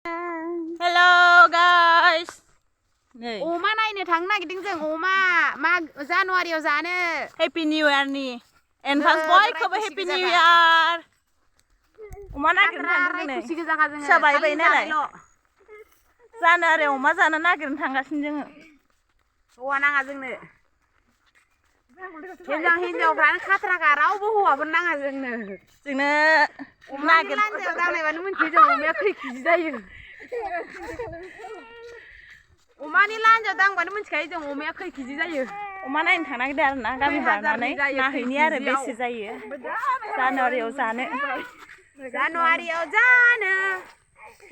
Hello guys. अमा नायनो थांनो नागिरदों जों अमा मा जानुवारियाव जानो Happy New Year नि एडभान्स बयखौबो Happy New Year अमा नागिरनो थांदों नै फिसा बायबाय नालाय जानो आरो अमा जानो नागिरनो थांगासिनो जोङो हौवा नाङा जोंनो हिनजावफ्रानो खाथ्राखा रावबो हौवाफोर नाङा जोंनो नागिर लान्जायाव दांनायबानो मिन्थियो जों अमाया खै केजि जायो अमानि लान्जायाव दांबानो मिन्थिखायो जों अमाया खै केजि जायो अमा नायनो थांनो नागिरदों आरो ना गामि बारनानै नायहैनि आरो बेसे जायो जानुवारियाव जानो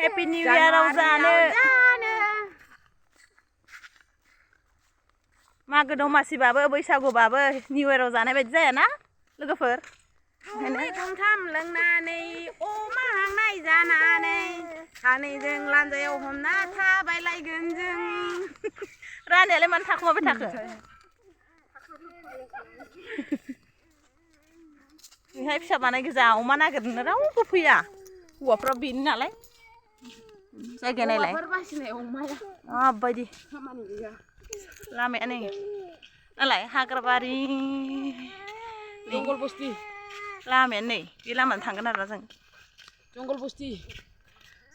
Happy New Year आव जानो मागो दमासिबाबो बैसागुबाबो निउ इयाराव जानाय बायदि जायाना लोगोफोर गंथाम लोंनानै अमा हांनाय जानानै सानैजों लान्जायाव हमना थाबायलायगोन जों रानियालाय मानो थाखुमाबाय थाखो बेहाय फिसा बानाय गोजा अमा नागिरनो रावबो फैया हौवाफ्रा बेनो नालाय जायगा नायलाय माबायदि लामाया नै नालाय हाग्राबारि जंगल बस्ति लामाया नै बे लामाजों थांगोन आरो जों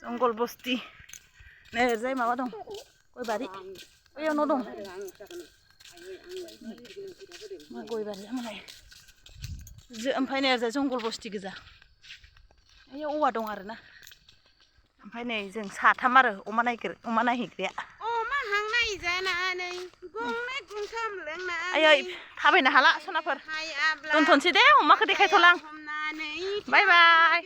जंगल बस्ति नै ओरैजाय माबा दं गय बारि बैयाव न' दं मा गय बारिया मालाय ओमफ्राय नै ओरैजाय जंगल बस्ति गोजा बेयाव औवा दं आरोना ओमफ्राय नै जों साथाम आरो अमा नायहैग्राया आयै थाबायनो हाला सनाफोर दोनथ'नोसै दे अमाखौ देखायथ'ला आं बाय बाय